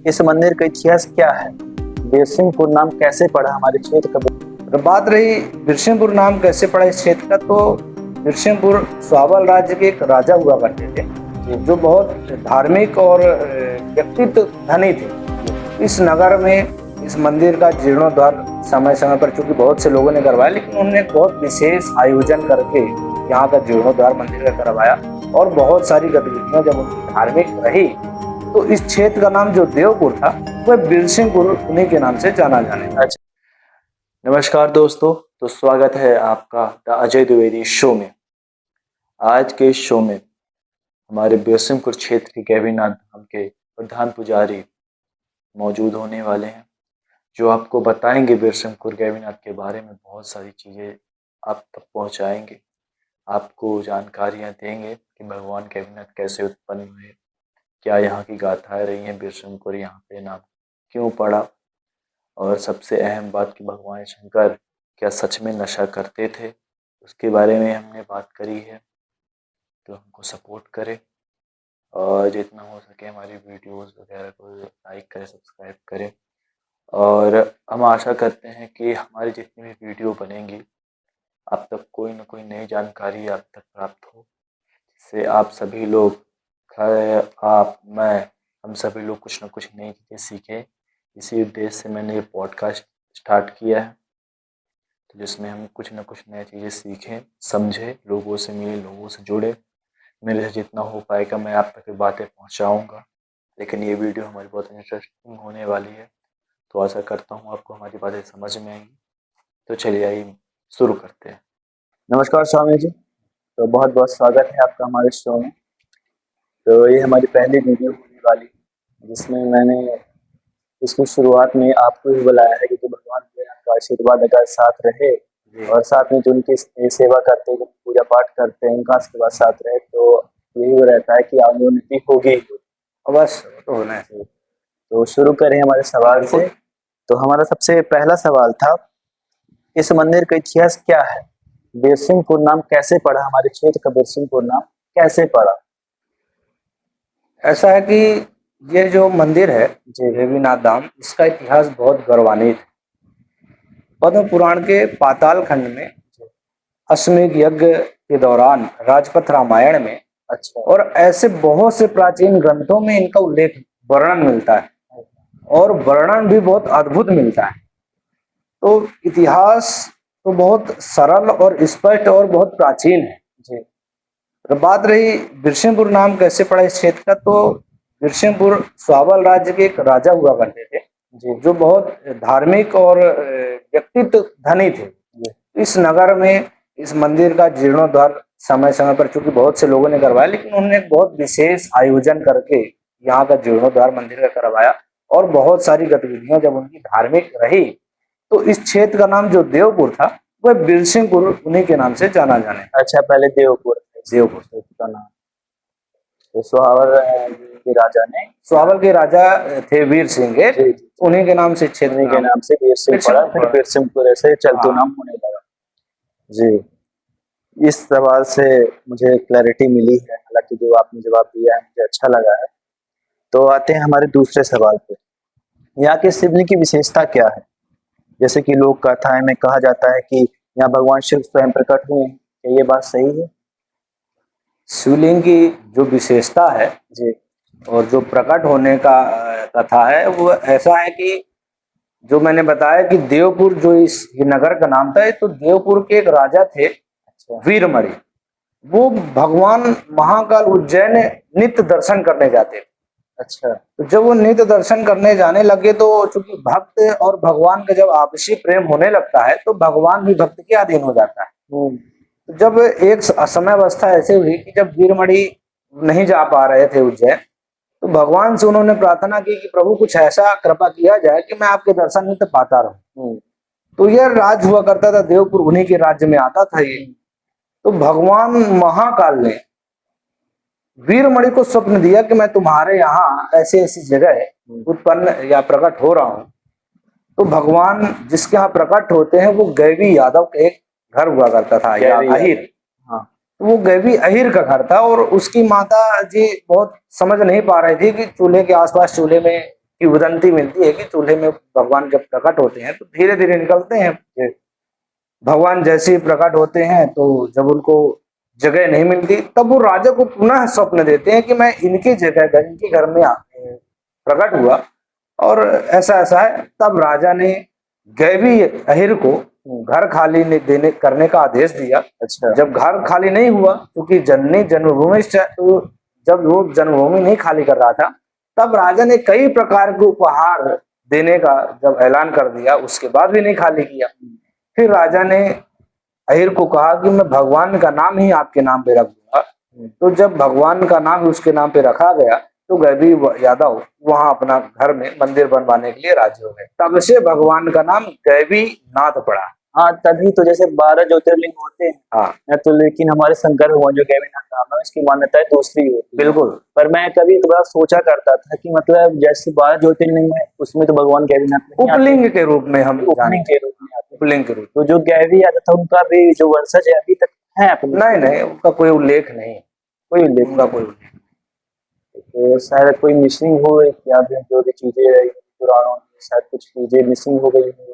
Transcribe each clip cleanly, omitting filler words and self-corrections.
इस मंदिर का इतिहास क्या है? बिरसिंहपुर नाम कैसे पड़ा हमारे क्षेत्र का? तो बात रही बिरसिंहपुर नाम कैसे पड़ा इस क्षेत्र का, तो बिरसिंहपुर स्वावल राज्य के एक राजा हुआ करते थे जो बहुत धार्मिक और व्यक्तित्व धनी थे। इस नगर में इस मंदिर का जीर्णोद्धार समय समय पर चूंकि बहुत से लोगों ने करवाया, लेकिन उन्होंने बहुत विशेष आयोजन करके यहाँ का जीर्णोद्धार मंदिर का करवाया और बहुत सारी गतिविधियां जब उनकी धार्मिक रही तो इस क्षेत्र का नाम जो देवपुर था वह बिरसिंहपुर उन्हीं के नाम से जाना जाने लगा। नमस्कार दोस्तों, तो स्वागत है आपका द अजय द्विवेदी शो में। आज के इस शो में हमारे बिरसिंहपुर क्षेत्र के गैवीनाथ धाम के प्रधान पुजारी मौजूद होने वाले हैं, जो आपको बताएंगे बिरसिंहपुर गैवीनाथ के बारे में बहुत सारी चीज़ें आप तक पहुंचाएंगे, आपको जानकारियां देंगे कि भगवान गैवीनाथ कैसे उत्पन्न हुए, क्या यहाँ की गाथाएं रही हैं, बिरसिंहपुर यहाँ पे नाम क्यों पड़ा, और सबसे अहम बात कि भगवान शंकर क्या सच में नशा करते थे, उसके बारे में हमने बात करी है। तो हमको सपोर्ट करें और जितना हो सके हमारी वीडियोस वगैरह को लाइक करें, सब्सक्राइब करें, और हम आशा करते हैं कि हमारी जितनी भी वीडियो बनेंगी आप तक कोई ना कोई नई जानकारी आप तक प्राप्त हो, जिससे आप सभी लोग, आप, मैं, हम सभी लोग कुछ ना कुछ नई चीज़ें सीखें। इसी उद्देश्य से मैंने ये पॉडकास्ट स्टार्ट किया है, तो जिसमें हम कुछ ना कुछ नई चीज़ें सीखें, समझें, लोगों से मिले, लोगों से जुड़े। मेरे से जितना हो पाएगा मैं आप तक बातें पहुंचाऊंगा, लेकिन ये वीडियो हमारी बहुत इंटरेस्टिंग होने वाली है, तो आशा करता हूँ आपको हमारी बातें समझ में आएंगी। तो चलिए आइए शुरू करते हैं। नमस्कार स्वामी जी, तो बहुत बहुत स्वागत है आपका हमारे शो में। तो ये हमारी पहली वीडियो होने वाली है, जिसमें मैंने इसकी शुरुआत में आपको ही बुलाया है कि जो भगवान का आशीर्वाद अगर साथ रहे और साथ में जो उनकी सेवा करते हैं, पूजा पाठ करते हैं, उनका आशीर्वाद साथ रहे, तो यही रहता है कि आगे उन्नति होगी। अवश्य तो होना चाहिए। तो शुरू करें हमारे सवाल से। तो हमारा सबसे पहला सवाल था, इस मंदिर का इतिहास क्या है? बिरसिंहपुर नाम कैसे पड़ा हमारे क्षेत्र का? बिरसिंहपुर नाम कैसे पड़ा? ऐसा है कि ये जो मंदिर है गैवीनाथ धाम, इसका इतिहास बहुत गौरवान्वित है। पद्म पुराण के पाताल खंड में अश्वमेध यज्ञ के दौरान राजपथ रामायण में और ऐसे बहुत से प्राचीन ग्रंथों में इनका उल्लेख, वर्णन मिलता है, और वर्णन भी बहुत अद्भुत मिलता है। तो इतिहास तो बहुत सरल और स्पष्ट और बहुत प्राचीन है जी। तो बात रही बिरसिंहपुर नाम कैसे पड़ा इस क्षेत्र का, तो बिरसिंहपुर स्वावल राज्य के एक राजा हुआ करते थे जो बहुत धार्मिक और व्यक्तित्व धनी थे। इस नगर में इस मंदिर का जीर्णोद्धार समय समय पर चूंकि बहुत से लोगों ने करवाया, लेकिन उन्होंने एक बहुत विशेष आयोजन करके यहाँ का जीर्णोद्धार मंदिर का करवाया और बहुत सारी गतिविधियां जब उनकी धार्मिक रही तो इस क्षेत्र का नाम जो देवपुर था वह बिरसिंहपुर उन्हीं के नाम से जाना जाने। अच्छा, पहले देवपुर का नाम। तो स्वावल के राजा थे वीर सिंह, उन्हीं के नाम से क्षेत्र के नाम से वीर सिंह पड़ा, फिर बिरसिंहपुर ऐसे चलते नाम होने लगा जी। इस सवाल से मुझे क्लैरिटी मिली है, हालांकि जो आपने जवाब दिया है मुझे अच्छा लगा है। तो आते हैं हमारे दूसरे सवाल पे। यहाँ के शिवलिंग की विशेषता क्या है? जैसे कि लोक कथाएं में कहा जाता है कि यहाँ भगवान शिव स्वयं प्रकट हुए हैं, क्या ये बात सही है? शिवलिंग की जो विशेषता है जी और जो प्रकट होने का कथा है वो ऐसा है कि जो मैंने बताया कि देवपुर जो इस नगर का नाम था, तो देवपुर के एक राजा थे वीरमणि। वो भगवान महाकाल उज्जैन नित्य दर्शन करने जाते थे। अच्छा, तो जब वो नित्य दर्शन करने जाने लगे तो चूंकि भक्त और भगवान का जब आपसी प्रेम होने लगता है तो भगवान भी भक्त के अधीन हो जाता है। तो जब एक समय अवस्था ऐसे हुई कि जब वीरमणि नहीं जा पा रहे थे उज्जैन, तो भगवान से उन्होंने प्रार्थना की कि प्रभु कुछ ऐसा कृपा किया जाए कि मैं आपके दर्शन नित्य पाता रहूं। तो यह राज हुआ करता था, देवपुर उन्हीं के राज्य में आता था ये। तो भगवान महाकाल ने वीरमणि को स्वप्न दिया कि मैं तुम्हारे यहाँ ऐसी ऐसी जगह उत्पन्न या प्रकट हो रहा हूं। तो भगवान जिसके यहाँ प्रकट होते हैं वो गैवी यादव के एक घर हुआ करता था, या अहिर। हाँ, तो वो गैवी अहिर का घर था और उसकी माता जी बहुत समझ नहीं पा रही थी कि चूल्हे के आसपास, चूल्हे में किंवदंती मिलती है कि चूल्हे में भगवान जब प्रकट होते हैं तो धीरे धीरे निकलते हैं। भगवान जैसे ही प्रकट होते हैं तो जब उनको जगह नहीं मिलती तब वो राजा को पुनः स्वप्न देते हैं कि मैं इनकी जगह इनके घर में प्रकट हुआ और ऐसा ऐसा है। तब राजा ने गैवी अहिर को घर खाली देने करने का आदेश दिया। अच्छा। जब घर खाली नहीं हुआ क्योंकि जननी जन्मभूमि तो जब वो जन्मभूमि नहीं खाली कर रहा था तब राजा ने कई प्रकार के उपहार देने का जब ऐलान कर दिया उसके बाद भी नहीं खाली किया। फिर राजा ने अहिर को कहा कि मैं भगवान का नाम ही आपके नाम पे रख दूंगा। तो जब भगवान का नाम उसके नाम पे रखा गया तो गैवी यादव वहां अपना घर में मंदिर बनवाने के लिए राजी हो गए। तब से भगवान का नाम गैवी नाथ पड़ा। हाँ, तभी तो जैसे 12 ज्योतिर्लिंग होते हैं। हाँ तो लेकिन हमारे शंकर भगवान जो गैवीनाथ धाम है उसकी मान्यता दूसरी होती है। बिल्कुल। पर मैं कभी कभार सोचा करता था कि मतलब जैसे 12 ज्योतिर्लिंग है उसमें तो भगवान गैवीनाथ नहीं आते। उपलिंग के रूप में हम उपलिंग के रूप में आते। उपलिंग के रूप तो जो गैवी आता था उनका भी जो वंशज है अभी तक है अपने। नहीं उनका कोई उल्लेख नहीं, कोई उल्लेख उनका कोई उल्लेख। तो शायद कोई मिसिंग हो गई या फिर जो भी चीजें रही पुराणों में शायद कुछ चीजें मिसिंग हो गई हो।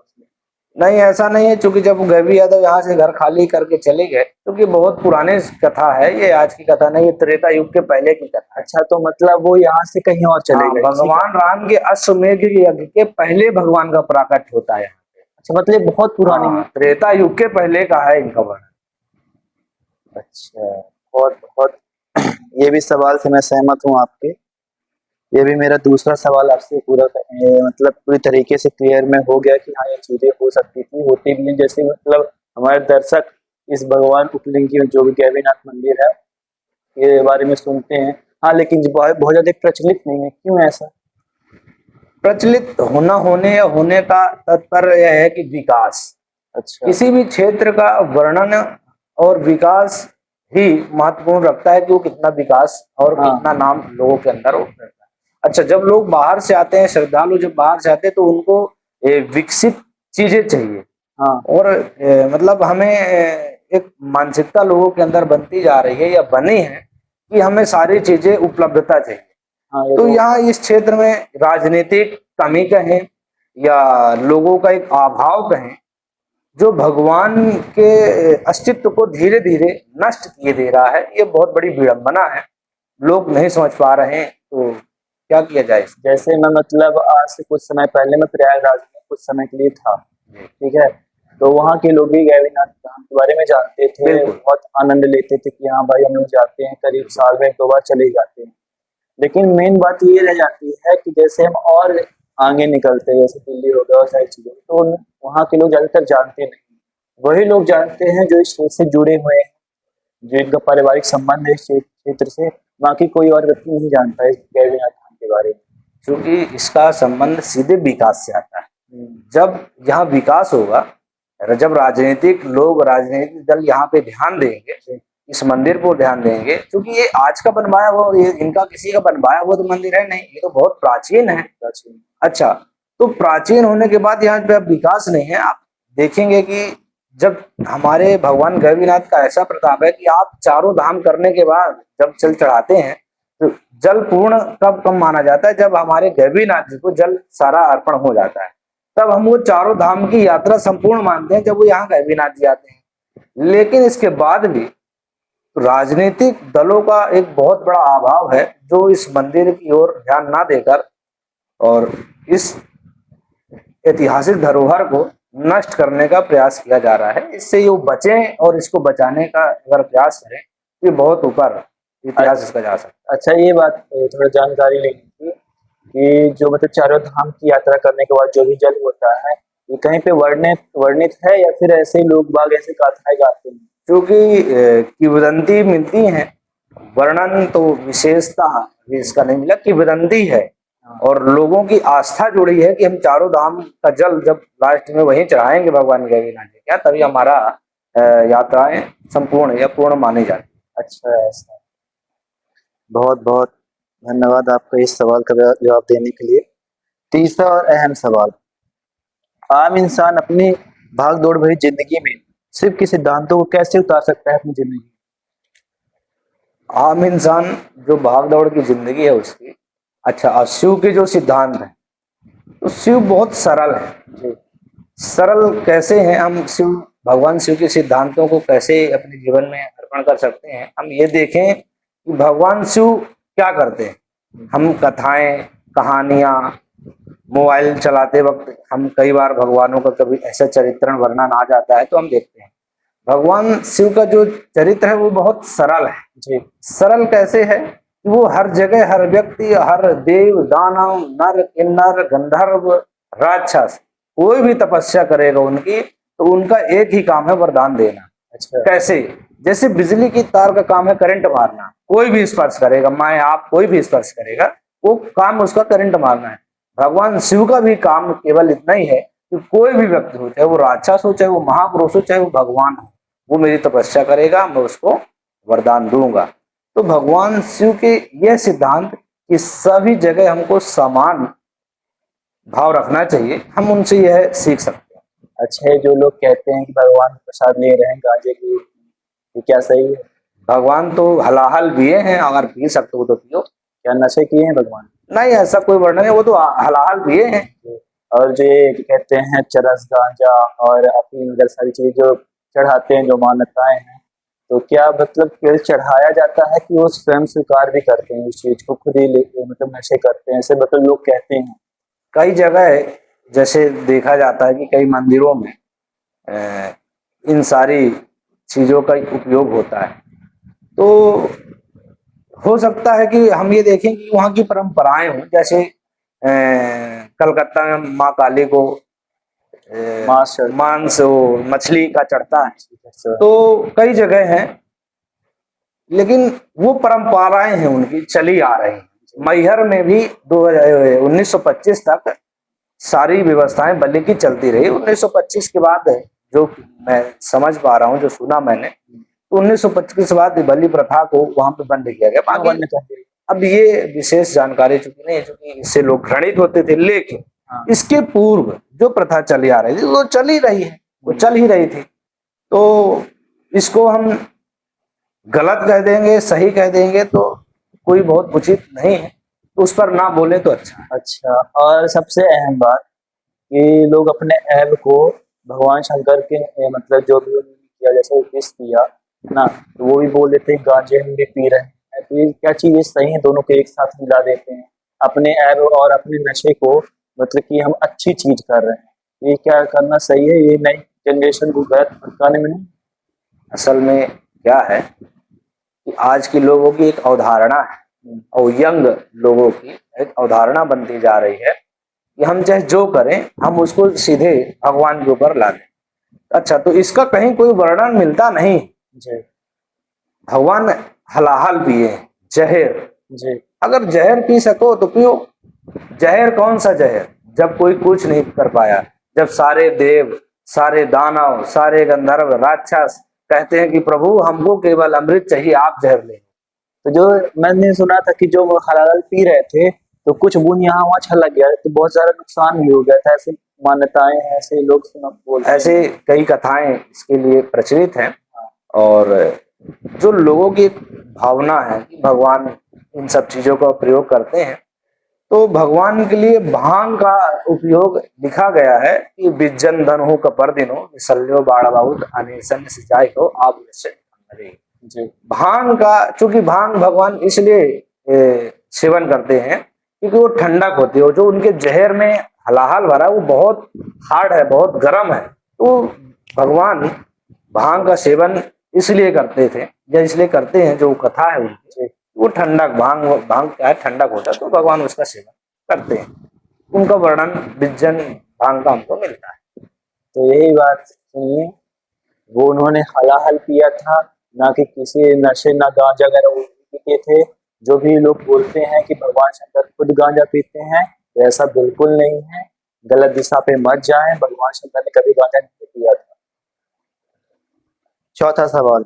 नहीं ऐसा नहीं है क्योंकि जब गैवी यादव यहाँ से घर खाली करके चले गए क्योंकि बहुत पुराने कथा है, ये आज की कथा नहीं, ये त्रेता युग के पहले की कथा है। अच्छा, तो मतलब वो यहाँ से कहीं और चले गए। भगवान राम के अश्वमेध यज्ञ के पहले भगवान का प्राकट्य होता है यहाँ पे। अच्छा, मतलब बहुत पुरानी। त्रेता युग के पहले का है इनका वर्णन। अच्छा, बहुत बहुत ये भी सवाल से मैं सहमत हूँ आपके। ये भी मेरा दूसरा सवाल आपसे पूरा मतलब पूरी तरीके से क्लियर में हो गया कि हाँ ये चीजें हो सकती थी, होती भी हैं। जैसे मतलब हमारे दर्शक इस भगवान उपलिंग की जो भी गैवीनाथ मंदिर है ये बारे में सुनते हैं, हाँ, लेकिन बहुत ज्यादा प्रचलित नहीं है। क्यों ऐसा? प्रचलित होना होने या होने का तात्पर्य यह है कि विकास। अच्छा। किसी भी क्षेत्र का वर्णन और विकास ही महत्वपूर्ण रखता है कि वो कितना विकास और कितना नाम लोगों के अंदर हो। अच्छा, जब लोग बाहर से आते हैं, श्रद्धालु जब बाहर से आते हैं तो उनको विकसित चीजें चाहिए। हाँ। और मतलब हमें एक मानसिकता लोगों के अंदर बनती जा रही है या बनी है कि हमें सारी चीजें उपलब्धता चाहिए। हाँ, तो यहाँ इस क्षेत्र में राजनीतिक कमी कहें या लोगों का एक अभाव कहें जो भगवान के अस्तित्व को धीरे धीरे नष्ट किए दे रहा है, ये बहुत बड़ी विडंबना है। लोग नहीं समझ पा रहे हैं तो क्या किया जाए। जैसे मैं मतलब आज से कुछ समय पहले मैं प्रयागराज में कुछ समय के लिए था, ठीक है, तो वहाँ के लोग भी गैवीनाथ धाम के बारे में जानते थे, बहुत आनंद लेते थे कि हाँ भाई हम लोग जाते हैं, करीब साल में 2 बार चले जाते हैं। लेकिन मेन बात ये रह जाती है कि जैसे हम और आगे निकलते हैं, जैसे दिल्ली हो गया और सारी चीजें, तो वहाँ के लोग ज्यादातर जानते नहीं। वही लोग जानते हैं जो इस क्षेत्र से जुड़े हुए हैं, जो इनका पारिवारिक संबंध है इस क्षेत्र से। बाकी कोई और व्यक्ति नहीं जानता है इस गैवीनाथ धाम के बारे में, क्योंकि इसका संबंध सीधे विकास से आता है। जब यहाँ विकास होगा, जब राजनीतिक लोग, राजनीतिक दल यहाँ पे ध्यान देंगे, इस मंदिर को ध्यान देंगे, क्योंकि ये आज का बनवाया हुआ, ये इनका किसी का बनवाया हुआ तो मंदिर है नहीं, ये तो बहुत प्राचीन है। अच्छा, तो प्राचीन होने के बाद यहाँ पे अब विकास नहीं है। आप देखेंगे कि जब हमारे भगवान गैवीनाथ का ऐसा प्रताप है कि आप चारों धाम करने के बाद जब जल चढ़ाते हैं तो जल पूर्ण कब माना जाता है, जब हमारे गैवीनाथ जी को जल सारा अर्पण हो जाता है, तब हम वो चारों धाम की यात्रा संपूर्ण मानते हैं जब वो यहाँ गैवीनाथ जी आते हैं। लेकिन इसके बाद भी राजनीतिक दलों का एक बहुत बड़ा अभाव है जो इस मंदिर की ओर ध्यान ना देकर और इस ऐतिहासिक धरोहर को नष्ट करने का प्रयास किया जा रहा है। इससे ये बचे और इसको बचाने का अगर प्रयास करें तो बहुत ऊपर इतिहास इसका जा सकता है। अच्छा, ये बात थोड़ा जानकारी लेनी थी कि जो मतलब चारों धाम की यात्रा करने के बाद जो भी जल होता है ये कहीं पे वर्णित है या फिर ऐसे ही लोग बाग ऐसे गाथाएं गाते हैं? क्योंकि किंवदंती मिलती है, वर्णन तो विशेषता इसका नहीं मिला, किंवदंती है और लोगों की आस्था जुड़ी है कि हम चारों धाम का जल जब लास्ट में वहीं चढ़ाएंगे भगवान गैवीनाथ जी क्या, तभी हमारा यात्राएं संपूर्ण या पूर्ण मानी जाती। अच्छा, ऐसा। बहुत बहुत धन्यवाद आपका इस सवाल का जवाब देने के लिए। तीसरा और अहम सवाल, आम इंसान अपनी भाग दौड़ भरी जिंदगी में सिर्फ के सिद्धांतों को कैसे उतार सकता है अपनी जिंदगी? आम इंसान जो भाग दौड़ की जिंदगी है उसकी, अच्छा, शिव के जो सिद्धांत हैं तो शिव बहुत सरल है। जी सरल कैसे हैं हम शिव, भगवान शिव के सिद्धांतों को कैसे अपने जीवन में अर्पण कर सकते हैं? हम ये देखें कि भगवान शिव क्या करते हैं। हम कथाएं, कहानियां, मोबाइल चलाते वक्त हम कई बार भगवानों का कभी ऐसा चरित्रण वर्णन आ जाता है तो हम देखते हैं। भगवान शिव का जो चरित्र है वो बहुत सरल है। जी सरल कैसे है कि वो हर जगह, हर व्यक्ति, हर देव, दानव, नर, किन्नर, गंधर्व, राक्षस, कोई भी तपस्या करेगा उनकी तो उनका एक ही काम है वरदान देना। अच्छा कैसे? जैसे बिजली की तार का काम है करंट मारना। कोई भी स्पर्श करेगा, मैं आप कोई भी स्पर्श करेगा, वो काम उसका करंट मारना है। भगवान शिव का भी काम केवल इतना ही है कि कोई भी व्यक्ति हो, चाहे वो राक्षस हो, चाहे वो महापुरुष हो, चाहे वो भगवान हो, वो मेरी तपस्या करेगा, मैं उसको वरदान दूंगा। तो भगवान शिव के यह सिद्धांत कि सभी जगह हमको समान भाव रखना चाहिए, हम उनसे यह सीख सकते हैं। अच्छा, ये जो लोग कहते हैं कि भगवान प्रसाद ले रहे हैं गांजे की, ये क्या सही है? भगवान तो हलाहल पिए हैं, अगर पी सकते हो तो पियो। क्या नशे किए हैं भगवान? नहीं, ऐसा कोई वर्णन नहीं, वो तो हलाहल पिए हैं। और जो ये कहते हैं चरस गांजा और अफीम वगैरह सारी चीज जो चढ़ाते हैं, जो मान्यताएं हैं, तो क्या मतलब फिर चढ़ाया जाता है कि वो स्वयं स्वीकार भी करते हैं उस चीज को, खुद ही लेके मतलब नशे करते हैं, ऐसे मतलब लोग कहते हैं। कई जगह जैसे देखा जाता है कि कई मंदिरों में इन सारी चीजों का उपयोग होता है। तो हो सकता है कि हम ये देखें कि वहाँ की परंपराएं हों, जैसे कलकत्ता में माँ काली को मांस वो मछली का चढ़ता है, तो कई जगह हैं, लेकिन वो परंपराएं हैं उनकी चली आ रही हैं। मैहर में भी 1925 तक सारी व्यवस्थाएं बलि की चलती रही। 1925 के बाद जो मैं समझ पा रहा हूँ, जो सुना मैंने, तो 1925 के बाद बलि प्रथा को वहां पे बंद किया गया। बाकी अब ये विशेष जानकारी चूंकि नहीं है, चूंकि इससे लोग घृणित होते थे, लेकिन इसके पूर्व जो प्रथा चली आ रही थी वो चल ही रही है, वो चल ही रही थी। तो इसको हम गलत कह देंगे, सही कह देंगे तो कोई बहुत उचित नहीं है, तो उस पर ना बोले तो अच्छा। अच्छा, और सबसे अहम बात कि लोग अपने ऐब को भगवान शंकर के मतलब जो भी उन्होंने किया, जैसे विष किया ना, तो वो भी बोल देते हैं गांजे हम भी पी रहे हैं, तो ये क्या चीज सही है? दोनों को एक साथ मिला देते हैं, अपने ऐब और अपने नशे को, मतलब कि हम अच्छी चीज कर रहे हैं, ये क्या करना सही है? ये नई जनरेशन को गलत भटकाने में नहीं? असल में क्या है कि आज के लोगों की एक अवधारणा है और यंग लोगों की एक अवधारणा बनती जा रही है कि हम चाहे जो करें हम उसको सीधे भगवान के ऊपर ला दें। अच्छा, तो इसका कहीं कोई वर्णन मिलता नहीं। जी भगवान हलाहल पिए, जहर, जी अगर जहर पी सको तो पियो। जहर कौन सा जहर? जब कोई कुछ नहीं कर पाया, जब सारे देव, सारे दानव, सारे गंधर्व, राक्षस कहते हैं कि प्रभु हमको केवल अमृत चाहिए, आप जहर ले। तो जो मैंने सुना था कि जो वो हलाल पी रहे थे तो कुछ बूंद यहाँ वहाँ छलक गया, तो बहुत सारा नुकसान भी हो गया था, ऐसी मान्यताएं हैं, ऐसे लोग सुना बोलते हैं। ऐसे कई कथाएं इसके लिए प्रचलित हैं। और जो लोगों की भावना है कि भगवान इन सब चीजों का प्रयोग करते हैं, तो भगवान के लिए भांग का उपयोग लिखा गया है कि बिजन धन हो कपर दिनो विसल्यो बाड़ा बहुत अनेसन सिंचाई को आप जी भांग का, चूंकि भांग भगवान इसलिए सेवन करते हैं क्योंकि वो ठंडक होती है, जो उनके जहर में हलाहल भरा वो बहुत हार्ड है, बहुत गर्म है, तो भगवान भांग का सेवन इसलिए करते थे या इसलिए करते हैं, जो कथा है उनकी, वो ठंडक, भांग भांग क्या है, ठंडक होता है, तो भगवान उसका सेवन करते हैं। उनका वर्णन बिज्जन भांग का हमको मिलता है। तो यही बात सुनिए, वो उन्होंने हलाहल पिया था, ना कि किसी नशे, ना गांजा वगैरह वो पीते थे। जो भी लोग बोलते हैं कि भगवान शंकर खुद गांजा पीते हैं, तो ऐसा बिल्कुल नहीं है, गलत दिशा पे मत जाएं, भगवान शंकर ने कभी गांजा नहीं पिया था। चौथा सवाल,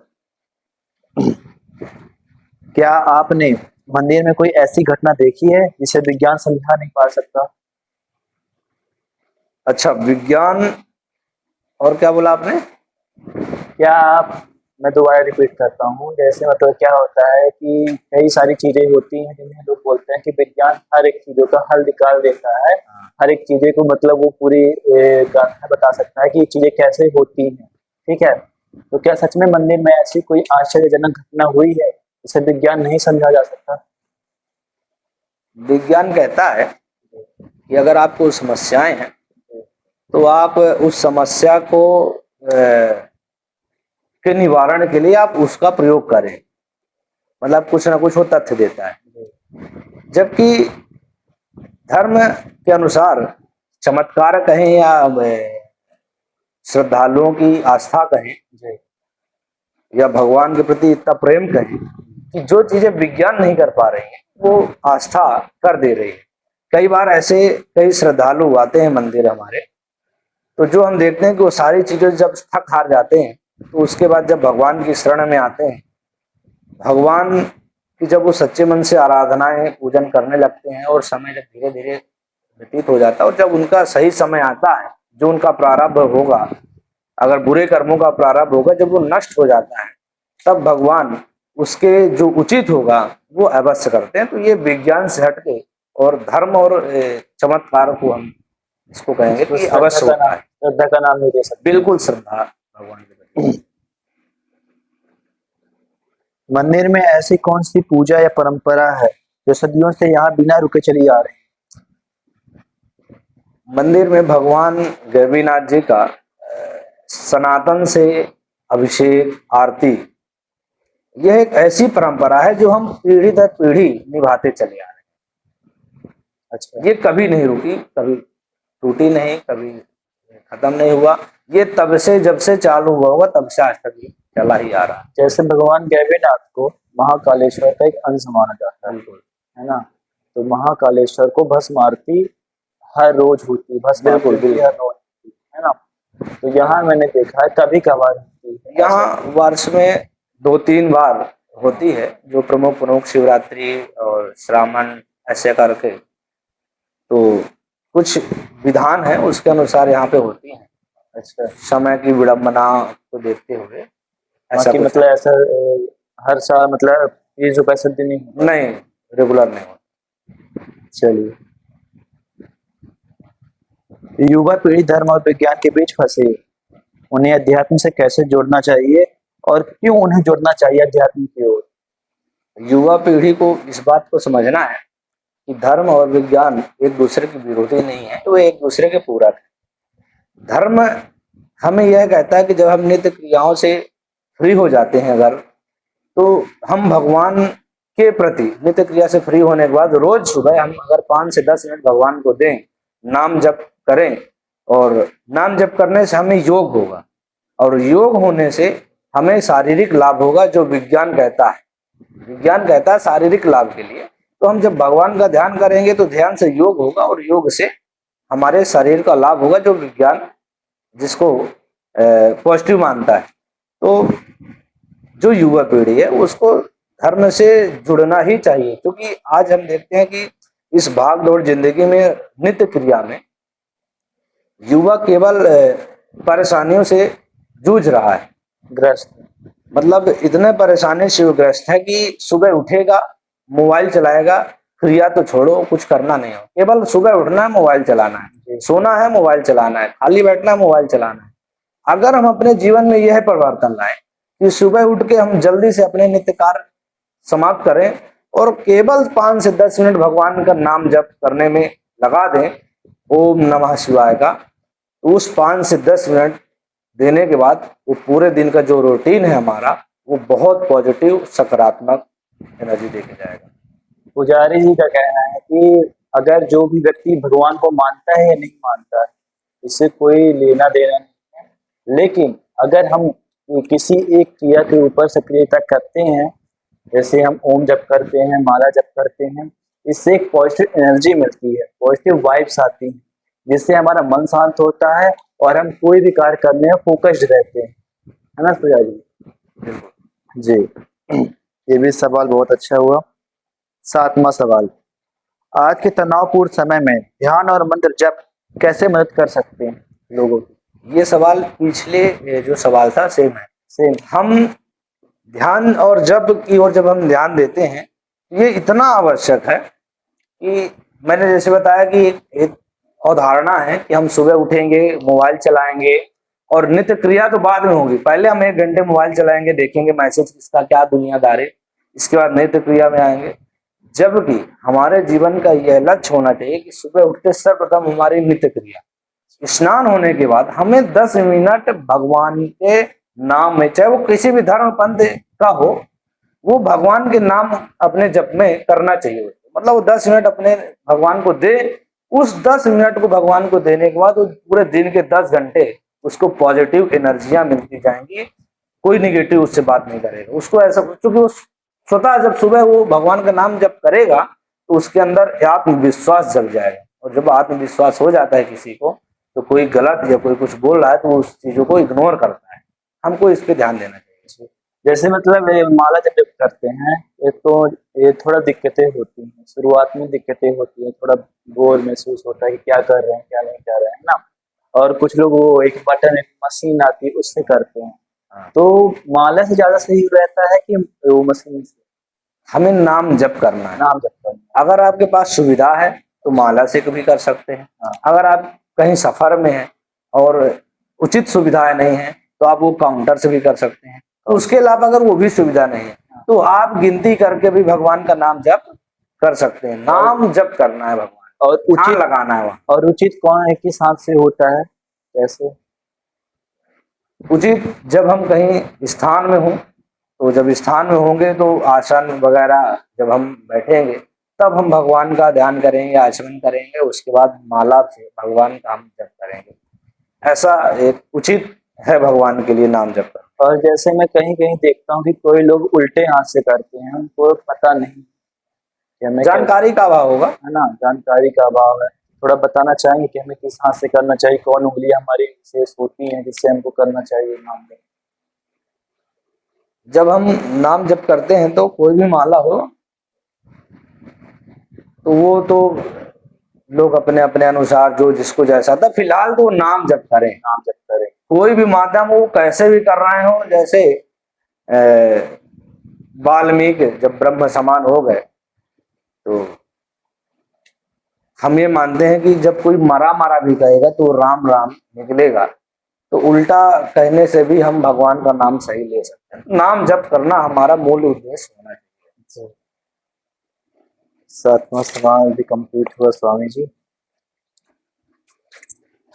क्या आपने मंदिर में कोई ऐसी घटना देखी है जिसे विज्ञान समझा नहीं पा सकता? अच्छा, विज्ञान और क्या बोला आपने? क्या आप मैं दोबारा रिपीट करता हूँ। जैसे मतलब क्या होता है कि कई सारी चीजें होती हैं जिन्हें लोग बोलते हैं कि विज्ञान हर एक चीजों का हल निकाल देता है, हर एक चीजें को मतलब वो पूरी गाथा बता सकता है कि ये चीजें कैसे होती हैं। ठीक है, तो क्या सच में मंदिर में ऐसी कोई आश्चर्यजनक घटना हुई है जिसे विज्ञान नहीं समझा जा सकता? विज्ञान कहता है कि अगर आपको समस्याएं हैं तो आप उस समस्या को के निवारण के लिए आप उसका प्रयोग करें, मतलब कुछ ना कुछ वो तथ्य देता है। जबकि धर्म के अनुसार चमत्कार कहें या श्रद्धालुओं की आस्था कहें या भगवान के प्रति इतना प्रेम कहें कि जो चीजें विज्ञान नहीं कर पा रही हैं वो आस्था कर दे रही है। कई बार ऐसे कई श्रद्धालु आते हैं मंदिर हमारे, तो जो हम देखते हैं कि वो सारी चीजें जब थक हार जाते हैं तो उसके बाद जब भगवान की शरण में आते हैं, भगवान की जब वो सच्चे मन से आराधनाएं पूजन करने लगते हैं और समय जब धीरे धीरे व्यतीत हो जाता है और जब उनका सही समय आता है, जो उनका प्रारब्ध होगा, अगर बुरे कर्मों का प्रारब्ध होगा, जब वो नष्ट हो जाता है तब भगवान उसके जो उचित होगा वो अवश्य करते हैं। तो ये विज्ञान से हटके और धर्म और चमत्कार को हम इसको कहेंगे कि अवश्य होता है। श्रद्धा का नाम नहीं दे सकते। बिल्कुल श्रद्धा भगवान के प्रति। मंदिर में ऐसी कौन सी पूजा या परंपरा है जो सदियों से यहाँ बिना रुके चली आ रही है? मंदिर में भगवान गैवीनाथ जी का सनातन से अभिषेक आरती, यह एक ऐसी परंपरा है जो हम पीढ़ी दर पीढ़ी निभाते चले आ रहे हैं। अच्छा, ये कभी नहीं रुकी, कभी टूटी नहीं, कभी खत्म नहीं हुआ। ये तब से जब से चालू हुआ होगा तब से आज तक ये चला ही आ रहा है। जैसे भगवान गैवीनाथ को महाकालेश्वर का एक अंश माना जाता है ना, तो महाकालेश्वर को भस्म आरती हर रोज होती है, भस्म आरती हर रोज होती है ना। तो यहाँ मैंने देखा है कभी कभार होती है, यहाँ वर्ष में 2-3 बार होती है, जो प्रमुख शिवरात्रि और श्रावण ऐसे करके, तो कुछ विधान है उसके अनुसार यहाँ पे होती है। अच्छा, समय की विडंबना को देखते हुए ऐसा मतलब ऐसा हर साल मतलब 30 रुपए से दिन नहीं, रेगुलर नहीं होता। चलिए, युवा पीढ़ी धर्म और विज्ञान के बीच फंसे, उन्हें अध्यात्म से कैसे जोड़ना चाहिए और क्यों उन्हें जोड़ना चाहिए अध्यात्म की ओर? युवा पीढ़ी को इस बात को समझना है कि धर्म और विज्ञान एक दूसरे के विरोधी नहीं है, वो एक दूसरे के पूरक है। धर्म हमें यह कहता है कि जब हम नित्य क्रियाओं से फ्री हो जाते हैं अगर, तो हम भगवान के प्रति नित्य क्रिया से फ्री होने के बाद रोज सुबह हम अगर 5 से 10 मिनट भगवान को दें, नाम जप करें, और नाम जप करने से हमें योग होगा और योग होने से हमें शारीरिक लाभ होगा, जो विज्ञान कहता है। विज्ञान कहता है शारीरिक लाभ के लिए, तो हम जब भगवान का ध्यान करेंगे तो ध्यान से योग होगा और योग से हमारे शरीर का लाभ होगा, जो विज्ञान जिसको पॉजिटिव मानता है। तो जो युवा पीढ़ी है उसको धर्म से जुड़ना ही चाहिए, क्योंकि आज हम देखते हैं कि इस भाग दौड़ जिंदगी में नित्य क्रिया में युवा केवल परेशानियों से जूझ रहा है, ग्रस्त, मतलब इतने परेशानी से ग्रस्त है कि सुबह उठेगा मोबाइल चलाएगा, क्रिया तो छोड़ो, कुछ करना नहीं हो, केवल सुबह उठना है मोबाइल चलाना है, सोना है मोबाइल चलाना है, खाली बैठना है मोबाइल चलाना है। अगर हम अपने जीवन में यह परिवर्तन लाएं कि सुबह उठ के हम जल्दी से अपने नित्य कार्य समाप्त करें और केवल 5 से 10 मिनट भगवान का नाम जप करने में लगा दें, ओम नमः शिवाय का, तो उस 5 से 10 मिनट देने के बाद वो पूरे दिन का जो रूटीन है हमारा, वो बहुत पॉजिटिव सकारात्मक एनर्जी देके जाएगा। पुजारी जी का कहना है कि अगर जो भी व्यक्ति भगवान को मानता है या नहीं मानता है, इससे कोई लेना देना नहीं है, लेकिन अगर हम किसी एक क्रिया के ऊपर सक्रियता करते हैं, जैसे हम ओम जप करते हैं, माला जप करते हैं, इससे एक पॉजिटिव एनर्जी मिलती है, पॉजिटिव वाइब्स आती हैं, जिससे हमारा मन शांत होता है और हम कोई भी कार्य करने में फोकस्ड रहते हैं, है ना पुजारी जी? ये भी सवाल बहुत अच्छा हुआ। 7वां सवाल, आज के तनावपूर्ण समय में ध्यान और मंत्र जप कैसे मदद कर सकते हैं लोगों को? ये सवाल पिछले जो सवाल था सेम है। हम ध्यान और जप की ओर जब हम ध्यान देते हैं, ये इतना आवश्यक है कि मैंने जैसे बताया कि एक अवधारणा है कि हम सुबह उठेंगे, मोबाइल चलाएंगे और नित्य क्रिया तो बाद में होगी। पहले हम 1 घंटे मोबाइल चलाएंगे, देखेंगे मैसेज किसका क्या दुनियादारी, इसके बाद नित्य क्रिया में आएंगे। जबकि हमारे जीवन का यह लक्ष्य होना चाहिए कि सुबह उठते सर्वप्रथम हमारी नित्य क्रिया, स्नान होने के बाद हमें 10 मिनट भगवान के नाम में, चाहे वो किसी भी धर्म पंथ का हो, वो भगवान के नाम अपने जप में करना चाहिए। मतलब वो 10 मिनट अपने भगवान को दे। उस 10 मिनट को भगवान को देने के बाद वो पूरे दिन के 10 घंटे उसको पॉजिटिव एनर्जियां मिलती जाएंगी, कोई निगेटिव उससे बात नहीं करेगा उसको। ऐसा क्योंकि वो स्वतः जब सुबह वो भगवान का नाम जप करेगा तो उसके अंदर आत्मविश्वास जग जाएगा, और जब आत्मविश्वास हो जाता है किसी को, तो कोई गलत या कोई कुछ बोल रहा है तो उस चीजों को इग्नोर करता है। हमको इस पे ध्यान देना चाहिए। जैसे मतलब ये माला जब करते हैं, एक तो ये थोड़ा दिक्कतें होती हैं, शुरुआत में दिक्कतें होती है, थोड़ा बोर महसूस होता है कि क्या कर रहे हैं क्या नहीं कर रहे हैं ना। और कुछ लोग वो एक बटन, एक मशीन आती है उससे करते हैं। हाँ। तो माला से ज्यादा सही रहता है कि वो मशीन से? हमें नाम जप करना है। नाम जप करना। अगर आपके पास सुविधा है तो माला से भी कर सकते हैं। हाँ। अगर आप कहीं सफर में हैं और उचित सुविधाएं नहीं है तो आप वो काउंटर से भी कर सकते हैं। तो उसके अलावा अगर वो भी सुविधा नहीं है तो आप गिनती करके भी भगवान का नाम जप कर सकते हैं। नाम जप करना है भगवान, और ध्यान उचित लगाना है वहाँ। और उचित कौन है, किस हाथ से होता है, कैसे? उचित जब हम कहीं स्थान में हों, तो जब स्थान में होंगे तो आसन वगैरह जब हम बैठेंगे तब हम भगवान का ध्यान करेंगे, आचमन करेंगे, उसके बाद माला से भगवान का हम जप करेंगे। ऐसा एक उचित है भगवान के लिए नाम जप करना। और जैसे मैं कहीं कहीं देखता हूँ कि कोई लोग उल्टे हाथ से करते हैं, उनको पता नहीं कि हमें जानकारी का अभाव होगा, है ना, जानकारी का अभाव है। थोड़ा बताना चाहेंगे कि हमें किस हाथ से करना चाहिए, कौन उंगली हमारी विशेष होती है जिससे हमको करना चाहिए नाम में? जब हम नाम जप करते हैं तो कोई भी माला हो तो वो तो लोग अपने अपने अनुसार जो जिसको जैसा था, फिलहाल तो नाम जप करें। नाम जप करें। कोई भी माध्यम वो कैसे भी कर रहे हो, जैसे वाल्मीकि जब ब्रह्म समान हो गए तो हम ये मानते हैं कि जब कोई मरा मरा भी कहेगा तो राम राम निकलेगा। तो उल्टा कहने से भी हम भगवान का नाम सही ले सकते हैं। नाम जप करना हमारा मूल उद्देश्य होना चाहिए। 7वां सवाल भी कंप्लीट हुआ स्वामी जी।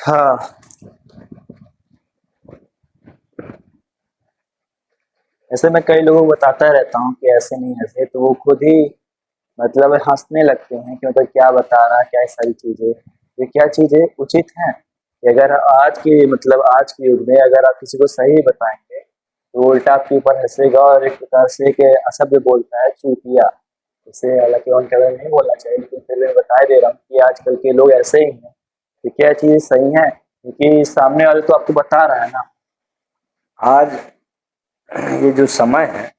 हाँ, ऐसे मैं कई लोगों को बताता रहता हूँ कि ऐसे नहीं ऐसे, तो वो खुद ही मतलब हंसने लगते हैं कि मतलब क्या बता रहा है, क्या सारी चीजें, ये क्या चीजें उचित हैं कि अगर आज की मतलब आज के युग में अगर आप किसी को सही बताएंगे तो वो उल्टा आपके ऊपर हंसेगा और एक प्रकार से एक अशब्द बोलता है, चूतिया। इसे हालांकि ऑन कैमरा नहीं बोलना चाहिए, लेकिन फिर मैं बता दे रहा हूँ कि आजकल के लोग ऐसे ही हैं कि क्या चीजें सही है, क्योंकि सामने वाले तो आपको बता रहा है ना। आज ये जो समय है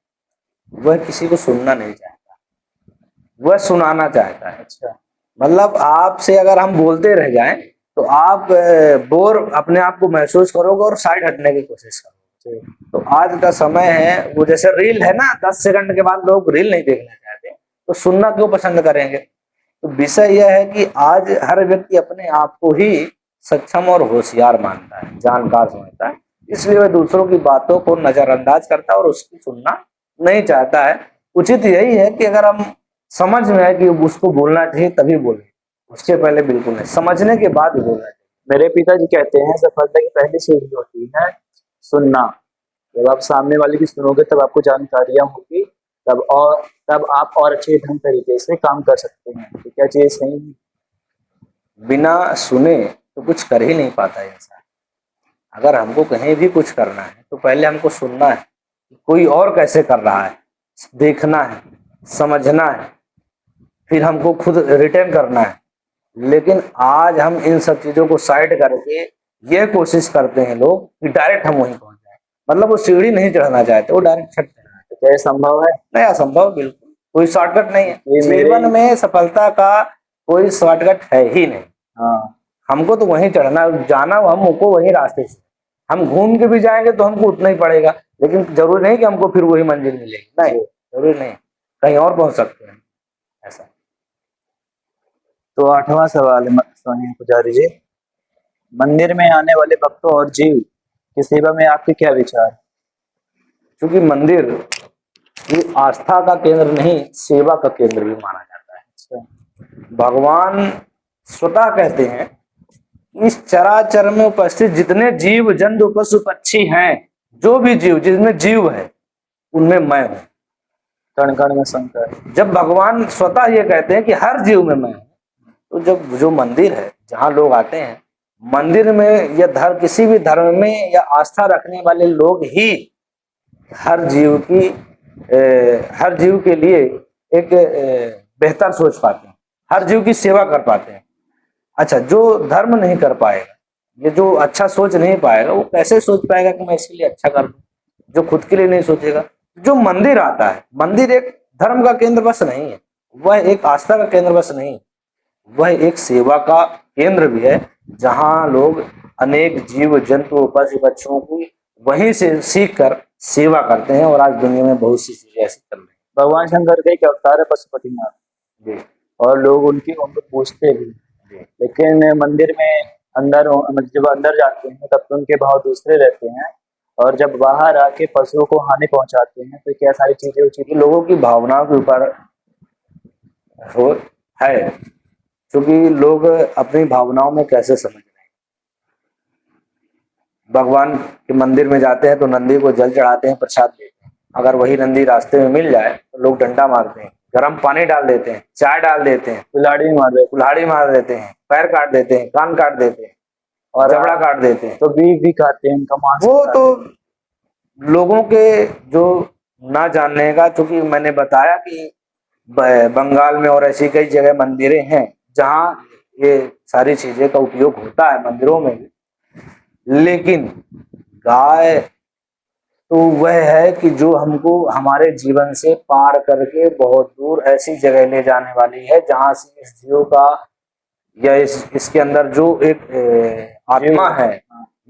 वह किसी को सुनना नहीं चाहता, वह सुनाना चाहता है। अच्छा। मतलब आपसे अगर हम बोलते रह जाएं तो आप बोर अपने आप को महसूस करोगे और साइड हटने की कोशिश करोगे। तो आज का समय है, वो जैसे रील है ना, 10 सेकंड के बाद लोग रील नहीं देखना चाहते तो सुनना क्यों पसंद करेंगे। तो विषय यह है कि आज हर व्यक्ति अपने आप को ही सक्षम और होशियार मानता है, जानकार समझता है, इसलिए वह दूसरों की बातों को नजरअंदाज करता है और उसकी सुनना नहीं चाहता है। उचित यही है कि अगर हम समझ में आए कि उसको बोलना चाहिए तभी बोले, उसके पहले बिल्कुल नहीं, समझने के बाद ही बोलना चाहिए। मेरे पिताजी कहते हैं सफलता की पहली सीढ़ी होती है सुनना। जब आप सामने वाले की सुनोगे तब आपको जानकारियां होगी, तब आप और अच्छे ढंग तरीके से काम कर सकते हैं। तो क्या चीज सही है? बिना सुने तो कुछ कर ही नहीं पाता इंसान। अगर हमको कहीं भी कुछ करना है तो पहले हमको सुनना है, कोई और कैसे कर रहा है, देखना है, समझना है, फिर हमको खुद रिटर्न करना है। लेकिन आज हम इन सब चीजों को साइड करके ये कोशिश करते हैं लोग कि डायरेक्ट हम वहीं पहुंच जाए। मतलब वो सीढ़ी नहीं चढ़ना चाहते, वो डायरेक्ट छट जाना है। तो क्या ये संभव है? नहीं, असंभव, बिल्कुल कोई शॉर्टकट नहीं है। ये जीवन में सफलता का कोई शॉर्टकट है ही नहीं। हाँ। हमको तो वहीं चढ़ना, जाना हमको वहीं रास्ते से। हम घूम के भी जाएंगे तो हमको उतना ही पड़ेगा, लेकिन जरूरी नहीं कि हमको फिर वही मंजिल मिलेगी, नहीं, जरूरी नहीं, कहीं और पहुंच सकते हैं ऐसा। तो 8वां सवाल है स्वामी पुजारी जी, मंदिर में आने वाले भक्तों और जीव की सेवा में आपके क्या विचार? क्योंकि मंदिर ये आस्था का केंद्र नहीं, सेवा का केंद्र भी माना जाता है। अच्छा। भगवान स्वतः कहते हैं, इस चराचर में उपस्थित जितने जीव जंतु पशु पक्षी हैं, जो भी जीव जिसमें जीव है उनमें मैं हूं। कण कण में शंकर। जब भगवान स्वतः ये कहते हैं कि हर जीव में मैं हूं, तो जब जो मंदिर है जहां लोग आते हैं, मंदिर में या धर्म किसी भी धर्म में या आस्था रखने वाले लोग ही हर जीव की हर जीव के लिए एक बेहतर सोच पाते हैं, हर जीव की सेवा कर पाते हैं। अच्छा, जो धर्म नहीं कर पाएगा, ये जो अच्छा सोच नहीं पाएगा, वो कैसे सोच पाएगा कि मैं इसके लिए अच्छा कर दूं? जो खुद के लिए नहीं सोचेगा। जो मंदिर आता है, मंदिर एक धर्म का केंद्र बस नहीं है, वह एक आस्था का केंद्र बस नहीं, वह एक सेवा का केंद्र भी है, जहां लोग अनेक जीव जंतु पशु पक्षियों की वहीं से सीख कर सेवा करते हैं। और आज दुनिया में बहुत सी चीजें ऐसी चल रही भगवान शंकर का एक अवतार है पशुपतिनाथ, हैं। जी और लोग उनको पूछते भी, जी लेकिन मंदिर में अंदर मतलब जब अंदर जाते हैं तब तो उनके भाव दूसरे रहते हैं, और जब बाहर आके पशुओं को हानि पहुंचाते हैं तो क्या सारी चीजें उचित? ये लोगों की भावनाओं के ऊपर हो है, क्योंकि लोग अपनी भावनाओं में कैसे समझ रहे हैं। भगवान के मंदिर में जाते हैं तो नंदी को जल चढ़ाते हैं, प्रसाद देते हैं। अगर वही नंदी रास्ते में मिल जाए तो लोग डंडा मारते हैं, गर्म पानी डाल देते हैं, चाय डाल देते हैं, कुल्हाड़ी मार रहे कुल्हाड़ी मार देते हैं, पैर काट देते हैं, कान काट देते हैं, और जबड़ा काट देते हैं। तो बीफ भी खाते हैं, उनका मांस भी वो खाते तो लोगों के जो ना जानने का, क्योंकि मैंने बताया कि बंगाल में और ऐसी कई जगह मंदिरें हैं जहां ये सारी चीजें का उपयोग होता है मंदिरों में भी। लेकिन गाय तो वह है कि जो हमको हमारे जीवन से पार करके बहुत दूर ऐसी जगह ले जाने वाली है, जहां से इस जीव का या इसके अंदर जो एक आत्मा है,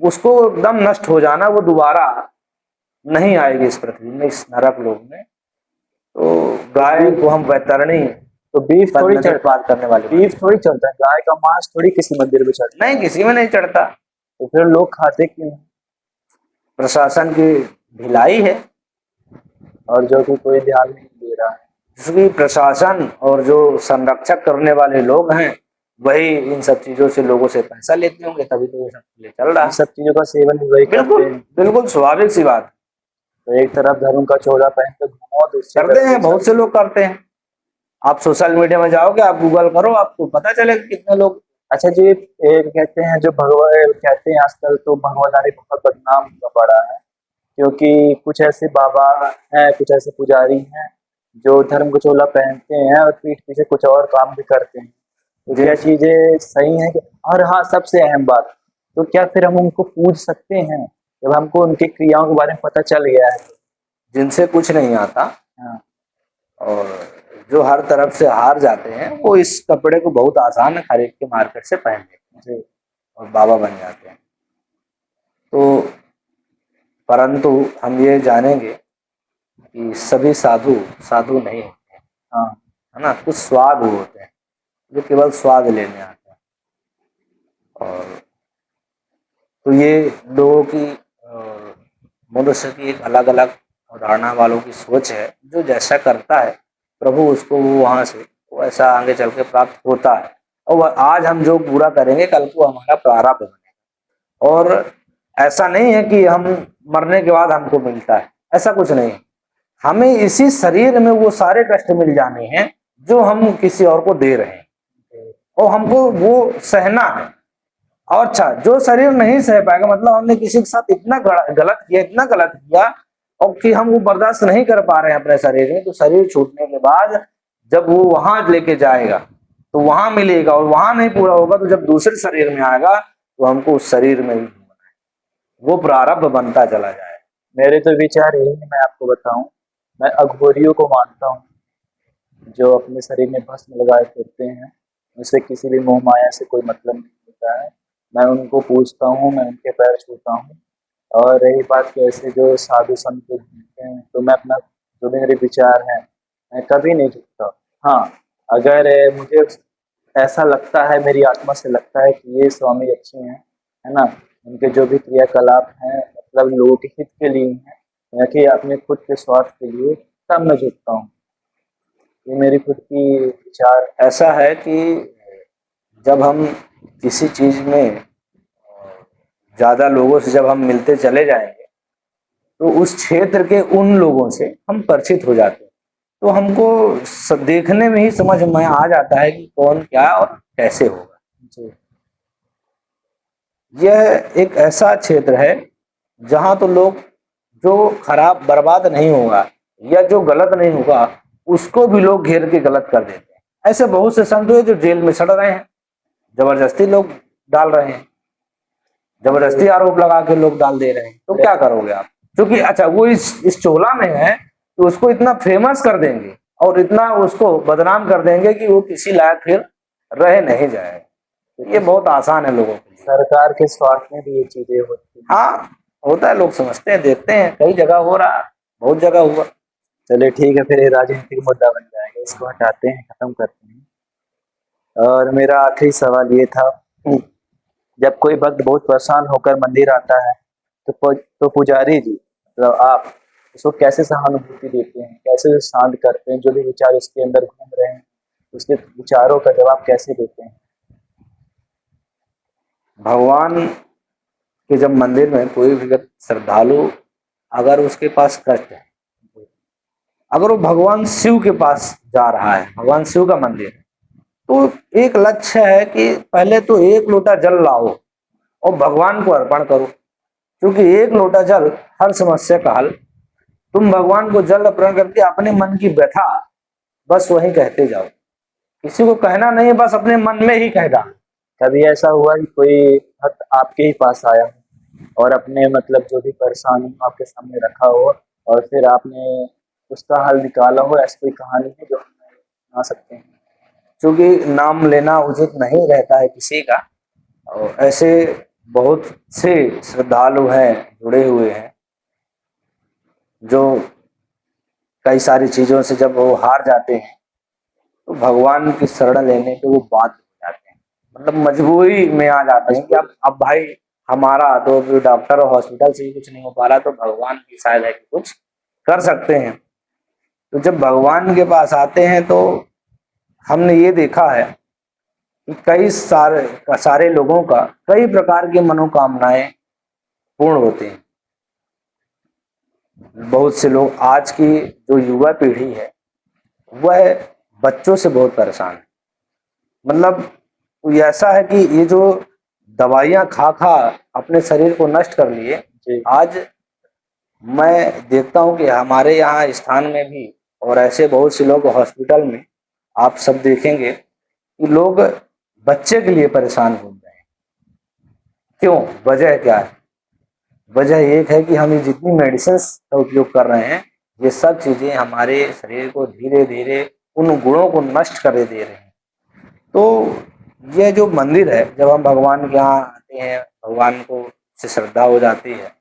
उसको एकदम नष्ट हो जाना, वो दोबारा नहीं आएगी इस पृथ्वी में, इस नरक लोक में। तो गाय को हम वैतरणी तो बीफ थोड़ी पार करने वाले बीफ थोड़ी चलता है, गाय का मांस थोड़ी किसी मंदिर में चढ़ता नहीं, किसी में नहीं चढ़ता। तो फिर लोग खाते क्यों? प्रशासन की ढिलाई है, और जो कि कोई ध्यान नहीं दे रहा है। जिसकी प्रशासन और जो संरक्षक करने वाले लोग हैं, वही इन सब चीजों से लोगों से पैसा लेते होंगे, तभी तो ये सब चल रहा इन है। सब चीजों का सेवन भी वही करते बिल्कुल हैं। बिल्कुल स्वाभाविक सी बात। तो एक तरफ धर्म का चोला पहन के घूमो, दूसरी करते तरफ हैं, बहुत से लोग करते हैं। आप सोशल मीडिया में जाओगे, आप गूगल करो, आपको पता चलेगा कितने लोग। अच्छा जी, एक कहते हैं जो भगवान कहते हैं आजकल तो भगवादारी बहुत बदनाम हुआ पड़ा है, क्योंकि कुछ ऐसे बाबा हैं, कुछ ऐसे पुजारी हैं जो धर्म का चोला पहनते हैं और पीठ पीछे कुछ और काम भी करते हैं। तो क्या चीजें सही हैं? और हाँ, सबसे अहम बात, तो क्या फिर हम उनको पूज सकते हैं जब हमको उनकी क्रियाओं के बारे में पता चल गया है? जिनसे कुछ नहीं आता हाँ। और जो हर तरफ से हार जाते हैं, वो इस कपड़े को बहुत आसान खरीद के मार्केट से पहन लेते हैं और बाबा बन जाते हैं। तो परंतु हम ये जानेंगे कि सभी साधु साधु नहीं होते, हाँ। है ना। कुछ स्वाद होते हैं जो केवल स्वाद लेने आते हैं। और तो ये लोगों की मनुष्य की एक अलग अलग धारणा वालों की सोच है। जो जैसा करता है प्रभु उसको वो वहां से वो ऐसा आगे चल के प्राप्त होता है। और आज हम जो पूरा करेंगे, कल को हमारा प्रारब्ध बनेगा। और ऐसा नहीं है कि हम मरने के बाद हमको मिलता है, ऐसा कुछ नहीं। हमें इसी शरीर में वो सारे कष्ट मिल जाने हैं जो हम किसी और को दे रहे हैं, और हमको वो सहना है। और अच्छा, जो शरीर नहीं सह पाएगा, मतलब हमने किसी के साथ इतना गलत किया, इतना गलत किया, और कि हम वो बर्दाश्त नहीं कर पा रहे हैं अपने शरीर में, तो शरीर छूटने के बाद जब वो वहां लेके जाएगा तो वहां मिलेगा, और वहां नहीं पूरा होगा तो जब दूसरे शरीर में आएगा तो हमको उस शरीर में ही वो प्रारब्ध बनता चला जाए। मेरे तो विचार यही है, मैं आपको बताऊं, मैं अघोरियों को मानता हूँ जो अपने शरीर में भस्म लगाए फिरते हैं, उनसे किसी भी मोह माया से कोई मतलब नहीं होता है। मैं उनको पूजता हूँ, मैं उनके पैर छूता हूँ, और रही बात कि ऐसे जो साधु संत लोग मिलते हैं, तो मैं अपना जो भी मेरे विचार हैं, मैं कभी नहीं झुकता। हाँ, अगर मुझे ऐसा लगता है, मेरी आत्मा से लगता है कि ये स्वामी अच्छे हैं, है ना, उनके जो भी क्रियाकलाप हैं मतलब लोगों के हित के लिए हैं, या कि अपने खुद के स्वार्थ के लिए, तब मैं झुकता हूँ। ये मेरी खुद की विचार। ऐसा है कि जब हम किसी चीज में ज्यादा लोगों से जब हम मिलते चले जाएंगे तो उस क्षेत्र के उन लोगों से हम परिचित हो जाते हैं, तो हमको देखने में ही समझ में आ जाता है कि कौन क्या और कैसे होगा। जी यह एक ऐसा क्षेत्र है जहां तो लोग जो खराब बर्बाद नहीं होगा या जो गलत नहीं होगा उसको भी लोग घेर के गलत कर देते हैं। ऐसे बहुत से संत हुए जो जेल में सड़ रहे हैं, जबरदस्ती लोग डाल रहे हैं, जबरदस्ती आरोप लगा के लोग डाल दे रहे हैं, तो क्या करोगे आप? क्योंकि अच्छा वो इस चोला में है तो उसको इतना फेमस कर देंगे और इतना उसको बदनाम कर देंगे कि वो किसी लायक फिर रह नहीं जाए। ये बहुत आसान है लोगों के लिए। सरकार के स्वार्थ में भी ये चीजें होती हैं। हाँ, होता है, लोग समझते हैं, देखते हैं, कई जगह हो रहा, बहुत जगह हुआ। चलिए ठीक है, फिर ये राजनीतिक मुद्दा बन जाएगा, इसको हटाते हैं, खत्म करते हैं। और मेरा आखिरी सवाल ये था, जब कोई भक्त बहुत परेशान होकर मंदिर आता है, तो पुजारी जी मतलब आप उसको कैसे सहानुभूति देते हैं, कैसे उसे शांत करते हैं, जो भी विचार उसके अंदर घूम रहे हैं उसके विचारों का जवाब कैसे देते हैं? भगवान के जब मंदिर में कोई भी श्रद्धालु अगर उसके पास कष्ट है, अगर वो भगवान शिव के पास जा रहा है, भगवान शिव का मंदिर है, तो एक लक्ष्य है कि पहले तो एक लोटा जल लाओ और भगवान को अर्पण करो, क्योंकि एक लोटा जल हर समस्या का हल। तुम भगवान को जल अर्पण करके अपने मन की व्यथा बस वही कहते जाओ, किसी को कहना नहीं है, बस अपने मन में ही कहना। कभी ऐसा हुआ कि कोई भक्त आपके ही पास आया और अपने मतलब जो भी परेशानी हो आपके सामने रखा हो और फिर आपने उसका हल निकाला हो, ऐसी कोई कहानी है जो हम सुना सकते हैं? क्योंकि नाम लेना उचित नहीं रहता है किसी का, और ऐसे बहुत से श्रद्धालु हैं, जुड़े हुए हैं, जो कई सारी चीजों से जब वो हार जाते हैं तो भगवान की शरण लेने पे वो बात हो जाते हैं, मतलब मजबूरी में आ जाते हैं कि अब भाई हमारा तो डॉक्टर और हॉस्पिटल से ही कुछ नहीं हो पा रहा, तो भगवान की शायद है कि कुछ कर सकते हैं। तो जब भगवान के पास आते हैं तो हमने ये देखा है कि कई सारे लोगों का कई प्रकार की मनोकामनाएं पूर्ण होती हैं। बहुत से लोग, आज की जो युवा पीढ़ी है वह बच्चों से बहुत परेशान है, मतलब ऐसा है कि ये जो दवाइयां खा खा अपने शरीर को नष्ट कर लिए। जी आज मैं देखता हूं कि हमारे यहाँ स्थान में भी और ऐसे बहुत से लोग हॉस्पिटल में आप सब देखेंगे कि लोग बच्चे के लिए परेशान घूम रहे हैं। क्यों? वजह क्या है? वजह एक है कि हम ये जितनी मेडिसिन का उपयोग कर रहे हैं, ये सब चीजें हमारे शरीर को धीरे धीरे उन गुणों को नष्ट कर दे रहे हैं। तो ये जो मंदिर है, जब हम भगवान के यहाँ आते हैं, भगवान को से श्रद्धा हो जाती है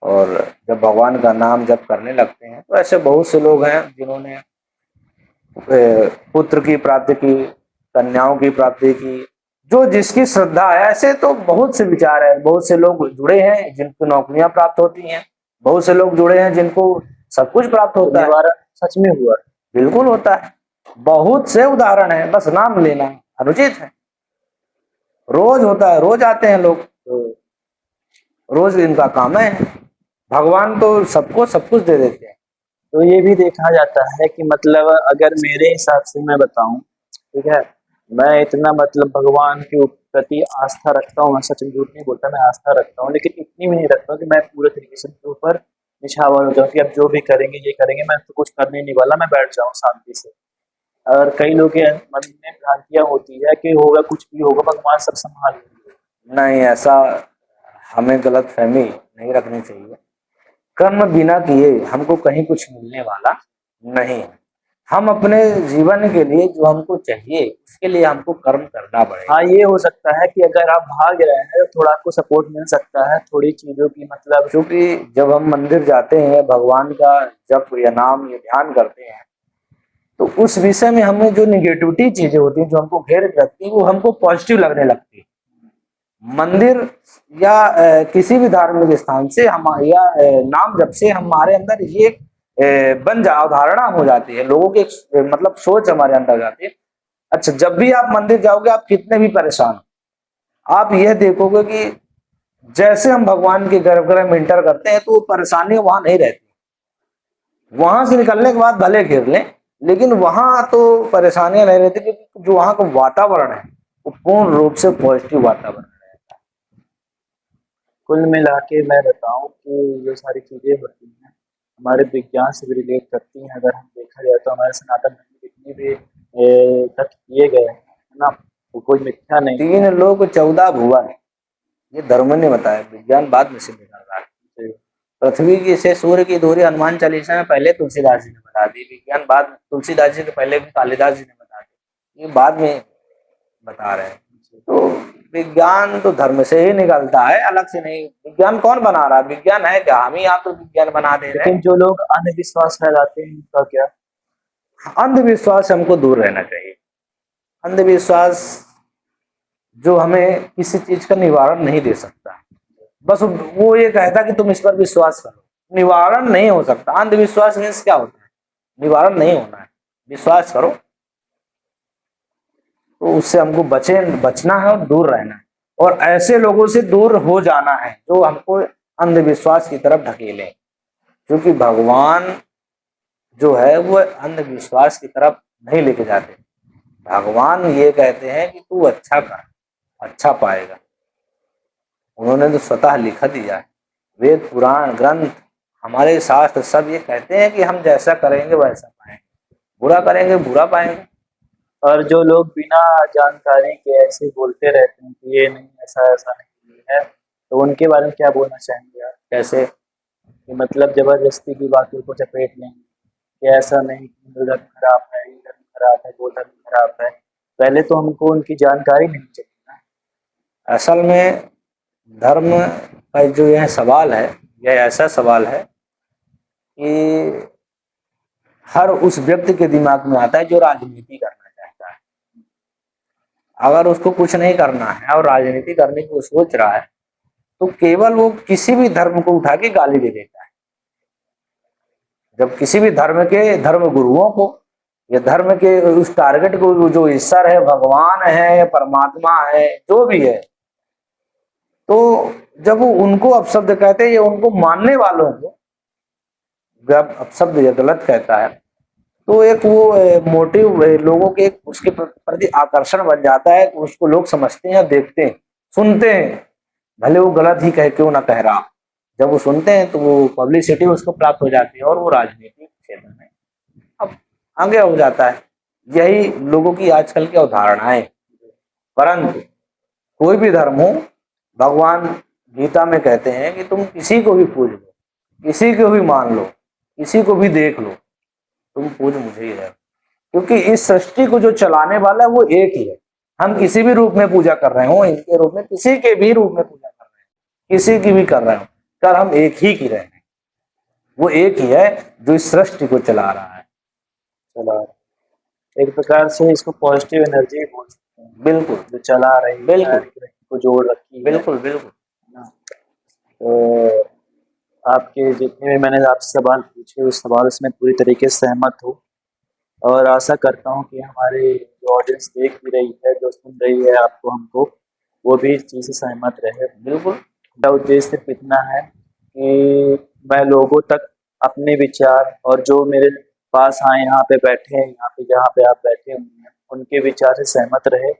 और जब भगवान का नाम जप करने लगते हैं, तो ऐसे बहुत से लोग हैं जिन्होंने पुत्र की प्राप्ति की, कन्याओं की प्राप्ति की, जो जिसकी श्रद्धा है। ऐसे तो बहुत से विचार है, बहुत से लोग जुड़े हैं जिनको नौकरियां प्राप्त होती हैं, बहुत से लोग जुड़े हैं जिनको सब कुछ प्राप्त होता है। निवारण सच में हुआ? बिल्कुल होता है, बहुत से उदाहरण है, बस नाम लेना अनुचित है। रोज होता है, रोज आते हैं लोग, तो रोज इनका काम है। भगवान तो सबको सब कुछ दे देते हैं। तो ये भी देखा जाता है कि मतलब अगर मेरे हिसाब से मैं बताऊं, ठीक है, मैं इतना मतलब भगवान के प्रति आस्था रखता हूँ, मैं सच में झूठ नहीं बोलता, मैं आस्था रखता हूँ, लेकिन इतनी भी नहीं रखता हूँ कि मैं पूरे तरीके से उनके ऊपर निछावर हो जाऊँ कि अब जो भी करेंगे ये करेंगे, मैं तो कुछ करने नहीं वाला, मैं बैठ जाऊँ शांति से। और कई लोग के मन में भ्रांतियां होती है कि होगा कुछ भी होगा, भगवान सब संभाल लेंगे। नहीं, ऐसा हमें गलत फहमी नहीं रखनी चाहिए। कर्म बिना किए हमको कहीं कुछ मिलने वाला नहीं है। हम अपने जीवन के लिए जो हमको चाहिए उसके लिए हमको कर्म करना पड़ेगा। हाँ, ये हो सकता है कि अगर आप भाग रहे हैं तो थोड़ा आपको सपोर्ट मिल सकता है थोड़ी चीजों की, मतलब क्योंकि जब हम मंदिर जाते हैं, भगवान का जप या नाम या ध्यान करते हैं, तो उस विषय में हमें जो निगेटिविटी चीजें होती हैं, जो हमको घेर के रखती है, वो हमको पॉजिटिव लगने लगती है। मंदिर या किसी भी धार्मिक स्थान से हम या नाम जप से हमारे अंदर ये बन जा अवधारणा हो जाती है, लोगों की मतलब सोच हमारे अंदर जाती है। अच्छा, जब भी आप मंदिर जाओगे, आप कितने भी परेशान हो, आप यह देखोगे कि जैसे हम भगवान के गर्भगृह में इंटर करते हैं, तो वो परेशानी वहां नहीं रहती। वहां से निकलने के बाद भले घेर लें, लेकिन वहां तो परेशानियां नहीं रहती, क्योंकि जो वहां का वातावरण है वो पूर्ण रूप से पॉजिटिव वातावरण है। कुल मिला के मैं बताऊं कि ये सारी चीजें होती हैं हमारे विज्ञान से भी रिलेट करती हैं। अगर हम देखा जाए तो हमारे सनातन धर्म में जितने भी तथ्य दिए गए हैं, है ना, वो कोई मिथ्या नहीं है। 3 लोक 14 भुवन, ये धर्म ने बताया, विज्ञान बाद में सिद्ध कर रहा है। पृथ्वी की से सूर्य की दूरी हनुमान चालीसा में पहले तुलसीदास जी ने बता दी, विज्ञान बाद, तुलसीदास जी के पहले भी कालिदास जी ने बता दी, ये बाद में बता रहे हैं। तो विज्ञान तो धर्म से ही निकलता है, अलग से नहीं। विज्ञान कौन बना रहा है? विज्ञान है क्या? हम ही आप तो विज्ञान बना दे रहे लेकिन हैं। जो लोग अंधविश्वास फैलाते हैं उनका क्या? अंधविश्वास से हमको दूर रहना चाहिए। अंधविश्वास जो हमें किसी चीज का निवारण नहीं दे सकता, बस वो ये कहता कि तुम इस पर विश्वास करो, निवारण नहीं हो सकता। अंधविश्वास मीन्स क्या होता है? निवारण नहीं होना है, विश्वास करो। तो उससे हमको बचना है और दूर रहना है, और ऐसे लोगों से दूर हो जाना है जो हमको अंधविश्वास की तरफ ढकेले, क्योंकि भगवान जो है वो अंधविश्वास की तरफ नहीं लेके जाते। भगवान ये कहते हैं कि तू अच्छा कर, अच्छा पाएगा। उन्होंने तो स्वतः लिखा दिया है, वेद पुराण ग्रंथ हमारे शास्त्र सब ये कहते हैं कि हम जैसा करेंगे वैसा पाएंगे, बुरा करेंगे बुरा पाएंगे। और जो लोग बिना जानकारी के ऐसे बोलते रहते हैं कि ये नहीं, ऐसा ऐसा नहीं है, तो उनके बारे में क्या बोलना चाहेंगे आप? कैसे? कि मतलब जबरदस्ती की बातों को चपेट लेंगे कि ऐसा नहीं, हिंदू धर्म खराब है, ये धर्म खराब है, वो धर्म खराब है। पहले तो हमको उनकी जानकारी नहीं चाहिए ना। असल में धर्म का जो यह सवाल है, यह ऐसा सवाल है कि हर उस व्यक्ति के दिमाग में आता है जो राजनीति करना चाहता है। अगर उसको कुछ नहीं करना है और राजनीति करने की वो सोच रहा है, तो केवल वो किसी भी धर्म को उठा के गाली दे देता है। जब किसी भी धर्म गुरुओं को या धर्म के उस टारगेट को, जो ईश्वर है, भगवान है, परमात्मा है, जो भी है, तो जब वो उनको अपशब्द कहते हैं या उनको मानने वालों को जब अपशब्द या गलत कहता है, तो एक वो मोटिव लोगों के उसके प्रति आकर्षण बन जाता है। उसको लोग समझते हैं, देखते हैं, सुनते हैं, भले वो गलत ही कह क्यों ना कह रहा। जब वो सुनते हैं तो वो पब्लिसिटी उसको प्राप्त हो जाती है और वो राजनीतिक क्षेत्र में अब आगे हो जाता है। यही लोगों की आजकल की अवधारणाएं। परंतु कोई भी धर्म हो, भगवान गीता में कहते हैं कि तुम किसी को भी पूज लो, किसी को भी मान लो, किसी को भी देख लो, तुम पूज मुझे ही है, क्योंकि इस सृष्टि को जो चलाने वाला है वो एक ही है। हम किसी भी रूप में पूजा कर रहे हो, इनके रूप में, किसी के भी रूप में पूजा कर रहे हैं, किसी की भी कर रहे हो, कर हम एक ही की रहे हैं। वो एक ही है जो इस सृष्टि को चला रहा है। चला एक प्रकार से इसको पॉजिटिव एनर्जी बोल सकते हैं, बिल्कुल जो चला रही है, बिल्कुल को जोड़ रखी है। बिल्कुल बिल्कुल। ना, तो आपके जितने भी मैंने आपसे सवाल पूछे उस सवाल से मैं पूरी तरीके से सहमत हूँ, और आशा करता हूँ कि हमारे जो ऑडियंस देख भी रही है, जो सुन रही है आपको हमको, वो भी इस चीज़ से सहमत रहे। बिल्कुल मेरा उद्देश्य सिर्फ इतना है कि मैं लोगों तक अपने विचार, और जो मेरे पास आए यहाँ पे बैठे हैं, यहाँ पे जहाँ पे आप बैठे हुए हैं, उनके विचार से सहमत रहे,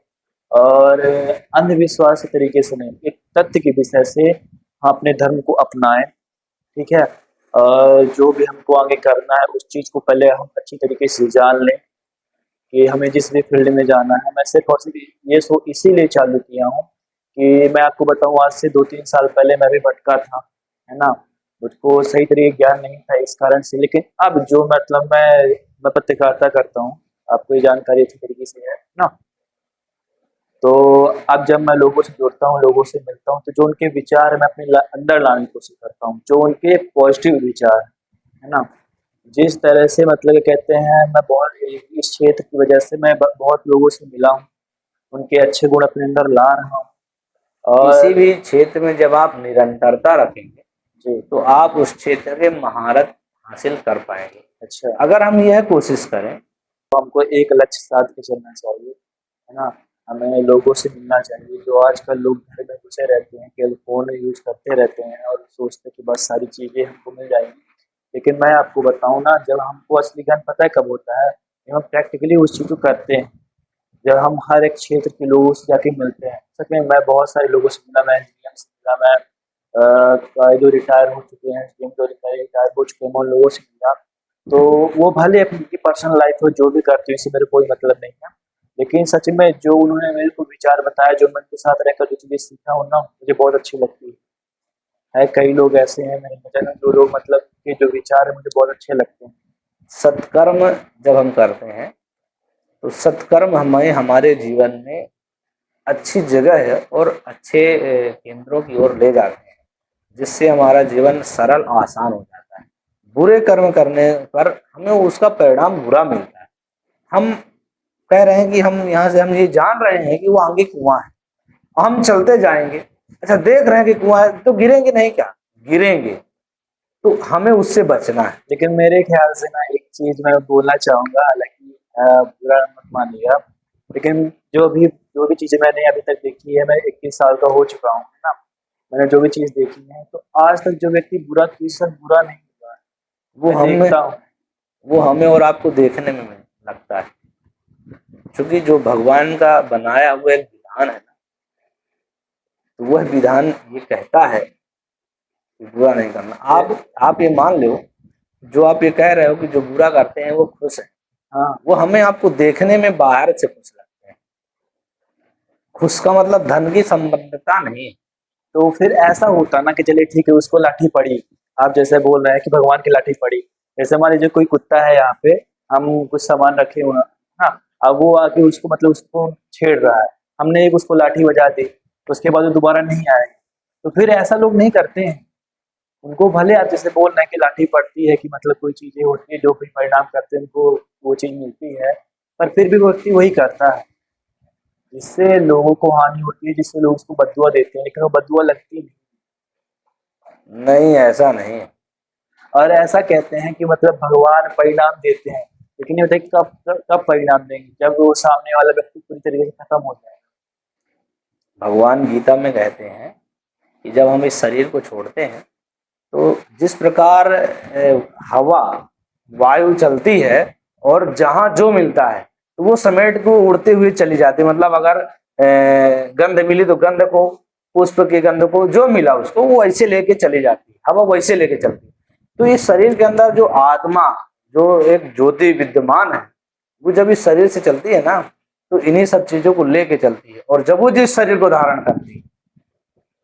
और अंधविश्वास के तरीके से नहीं, एक तथ्य के विषय से हम अपने धर्म को अपनाएं। ठीक है, जो भी हमको आगे करना है उस चीज़ को पहले हम अच्छी तरीके से जान लें कि हमें जिस भी फील्ड में जाना है। मैं सिर्फ और सिर्फ ये इसीलिए चालू किया हूँ कि मैं आपको बताऊँ, आज से 2-3 साल पहले मैं भी भटका था, है ना, मुझको सही तरीके ज्ञान नहीं था इस कारण से। लेकिन अब जो मतलब मैं मैं पत्रकारिता करता हूँ, आपको ये जानकारी अच्छी तरीके से है ना। तो अब जब मैं लोगों से जुड़ता हूँ, लोगों से मिलता हूँ, तो जो उनके विचार है मैं अपने अंदर लाने की कोशिश करता हूँ, जो उनके पॉजिटिव विचार है ना। जिस तरह से मतलब ये कहते हैं, मैं बहुत इस क्षेत्र की वजह से मैं बहुत लोगों से मिला हूँ, उनके अच्छे गुण अपने अंदर ला रहा हूँ। किसी और भी क्षेत्र में जब आप निरंतरता रखेंगे जी, तो आप उस क्षेत्र में महारत हासिल कर पाएंगे। अच्छा, अगर हम यह कोशिश करें, तो हमको एक लक्ष्य साध के चलना चाहिए, है ना। हमें लोगों से मिलना चाहिए। जो आजकल लोग घर में घुसे रहते हैं, केवल फ़ोन यूज़ करते रहते हैं और सोचते हैं कि बस सारी चीज़ें हमको मिल जाएँगी। लेकिन मैं आपको बताऊँ ना, जब हमको असली ज्ञान पता है कब होता है, जब हम प्रैक्टिकली उस चीज़ को करते हैं। जब हम हर एक क्षेत्र के लोगों से जाके मिलते हैं। सच में मैं बहुत सारे लोगों से मिला, मैं इंजीनियर से मिला, मैं जो रिटायर हो चुके हैं, जो रिटायर हो चुके हैं, मैं उन लोगों से मिला। तो वो भले अपनी पर्सनल लाइफ में जो भी करते हैं, इससे मेरे कोई मतलब नहीं है। लेकिन सच में जो उन्होंने मेरे को विचार बताया, जो मैं उनके साथ रहकर जो चीज़ें सीखा हूँ ना, मुझे बहुत अच्छी लगती है। कई लोग ऐसे हैं मेरे नज़र में, जो लोग मतलब के जो विचार हैं मुझे बहुत अच्छे लगते हैं। सत्कर्म जब हम करते हैं तो सत्कर्म हमें हमारे जीवन में अच्छी जगह है और अच्छे केंद्रों की ओर ले जाते हैं, जिससे हमारा जीवन सरल आसान हो जाता है। बुरे कर्म करने पर हमें उसका परिणाम बुरा मिलता है। हम कह रहे हैं कि हम यहाँ से हम ये जान रहे हैं कि वो आगे कुआं है, हम चलते जाएंगे, अच्छा देख रहे हैं कि कुआं है, तो गिरेंगे नहीं क्या? गिरेंगे। तो हमें उससे बचना है। लेकिन मेरे ख्याल से ना एक चीज़ मैं बोलना चाहूँगा, हालाँकि बुरा मत मानिएगा, लेकिन जो भी चीज़ें मैंने अभी तक देखी है, मैं 21 साल का हो चुका हूँ, है ना? मैंने जो भी चीज़ देखी है, तो आज तक जो व्यक्ति बुरा किसी से बुरा नहीं हुआ है। वो मैं हमें देखता हूँ। वो हमें और आपको देखने में लगता है, क्योंकि जो भगवान का बनाया हुआ एक विधान है ना, तो वह विधान ये कहता है कि बुरा नहीं करना। आप ये मान लो, जो आप ये कह रहे हो कि जो बुरा करते हैं वो खुश है, हाँ, वो हमें आपको देखने में बाहर से खुश लगते हैं। खुश का मतलब धन की संबंधता नहीं। तो फिर ऐसा होता ना कि चलिए ठीक है, उसको लाठी पड़ी, आप जैसे बोल रहे हैं कि भगवान की लाठी पड़ी। जैसे मान लीजिए कोई कुत्ता है यहाँ पे, हम कुछ सामान रखे हुए हैं, हाँ, अब वो आके उसको मतलब उसको छेड़ रहा है, हमने एक उसको लाठी बजा दी, उसके बाद वो दोबारा नहीं आएगा। तो फिर ऐसा लोग नहीं करते हैं। उनको भले आप जैसे बोल रहे हैं कि लाठी पड़ती है, कि मतलब कोई चीज़ें होती है, जो भी परिणाम करते हैं उनको वो चीज़ मिलती है, पर फिर भी वो व्यक्ति वही करता है, जिससे लोगों को हानि होती है, जिससे लोग उसको बददुआ देते हैं, लेकिन वो बददुआ लगती नहीं। नहीं, ऐसा नहीं। और ऐसा कहते हैं कि मतलब भगवान परिणाम देते हैं, लेकिन ये बताइए कब कब कब परिणाम देंगे, जब वो सामने वाला व्यक्ति पूरी तरीके से खत्म हो जाए। भगवान गीता में कहते हैं कि जब हम इस शरीर को छोड़ते हैं तो जिस प्रकार हवा वायु चलती है और जहां जो मिलता है तो वो समेट को उड़ते हुए चली जाती है। मतलब अगर गंध मिली तो गंध को, पुष्प के गंध को, जो मिला उसको वो ऐसे लेके चली जाती है, हवा वैसे लेके चलती है। तो इस शरीर के अंदर जो आत्मा, जो एक ज्योति विद्यमान है, वो जब इस शरीर से चलती है ना, तो इन्हीं सब चीजों को लेके चलती है। और जब वो जिस शरीर को धारण करती है,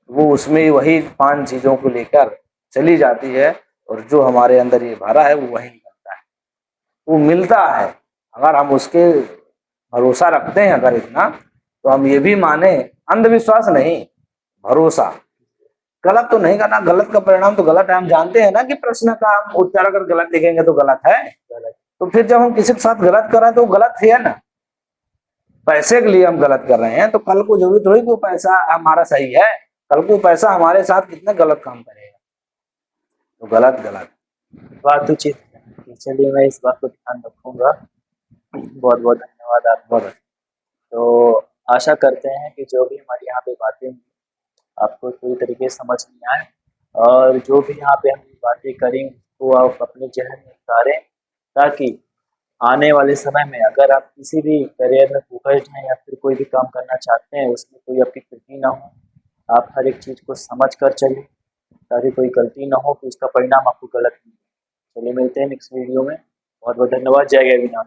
वो उसमें वही 5 चीजों को लेकर चली जाती है, और जो हमारे अंदर ये भरा है वो वही निकलता है, वो मिलता है। अगर हम उसके भरोसा रखते हैं अगर इतना, तो हम ये भी माने, अंधविश्वास नहीं, भरोसा। गलत तो नहीं करना, गलत का परिणाम तो गलत है। हम जानते हैं ना कि प्रश्न का हम उत्तर अगर गलत लिखेंगे तो गलत है, तो फिर जब हम किसी के साथ गलत कर रहे हैं तो गलत है ना। पैसे के लिए हम गलत कर रहे हैं तो कल को जरूरी थोड़ी कि वो पैसा हमारा सही है, कल को पैसा हमारे साथ कितना गलत काम करेगा। तो गलत गलत। बात तो चित है। चलिए मैं इस बात को ध्यान रखूंगा। बहुत बहुत धन्यवाद आपका। बहुत तो आशा करते हैं कि जो भी हमारी यहाँ पे बातें हुई, आपको पूरी तरीके से समझ में आए, और जो भी यहाँ पे हमने बातें करी वो आप अपने जहन में उतारें, ताकि आने वाले समय में अगर आप किसी भी करियर में फोकस्ड हैं या फिर कोई भी काम करना चाहते हैं, उसमें कोई आपकी त्रुटि ना हो, आप हर एक चीज़ को समझ कर चलें, ताकि कोई गलती ना हो कि उसका परिणाम आपको गलत नहीं हो। चलिए मिलते हैं नेक्स्ट वीडियो में। बहुत बहुत धन्यवाद। जय जय विनाथ।